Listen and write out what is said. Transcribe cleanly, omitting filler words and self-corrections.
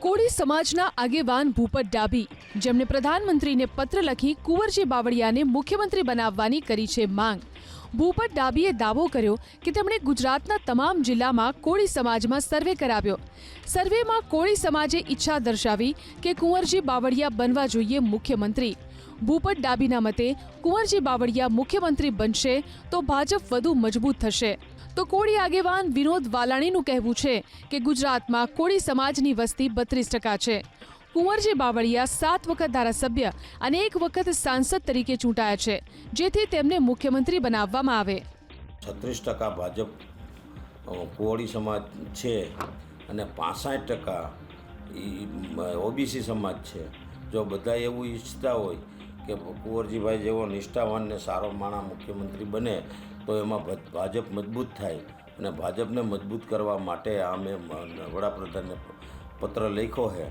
કોળી સમાજના આગેવાન ભૂપત ડાભી, જેમણે પ્રધાનમંત્રીને પત્ર લખી કુંવરજી બાવળિયાને મુખ્યમંત્રી બનાવવાની કરી છે માંગ. ભૂપત ડાભીએ દાવો કર્યો કે તેમણે ગુજરાતના તમામ જિલ્લામાં કોળી સમાજમાં સર્વે કરાવ્યો. સર્વેમાં કોળી સમાજે ઈચ્છા દર્શાવી કે કુંવરજી બાવળિયા બનવા જોઈએ મુખ્યમંત્રી. ભૂપત ડાભીના મતે કુંવરજી બાવળિયા મુખ્યમંત્રી બનશે તો ભાજપ વધુ મજબૂત થશે. તો કોળી આગેવાન વિનોદ વાલાણીનું કહેવું છે કે ગુજરાતમાં કોળી સમાજની વસ્તી 32% છે. કુંવરજી બાવળિયા 7 વખત ધારાસભ્ય અને 1 વખત સાંસદ તરીકે ચૂંટાયા છે, જેથી તેમને મુખ્યમંત્રી બનાવવામાં આવે. 36% ભાજપ કોળી સમાજ છે અને 65% ઓબીસી સમાજ છે. જો બધા એવું ઈચ્છતા હોય કે કુંવરજીભાઈ જેવો નિષ્ઠાવાન ને સારો માણસ મુખ્યમંત્રી બને તો એમાં ભાજપ મજબૂત થાય, અને ભાજપને મજબૂત કરવા માટે અમે વડાપ્રધાનને પત્ર લખ્યો છે.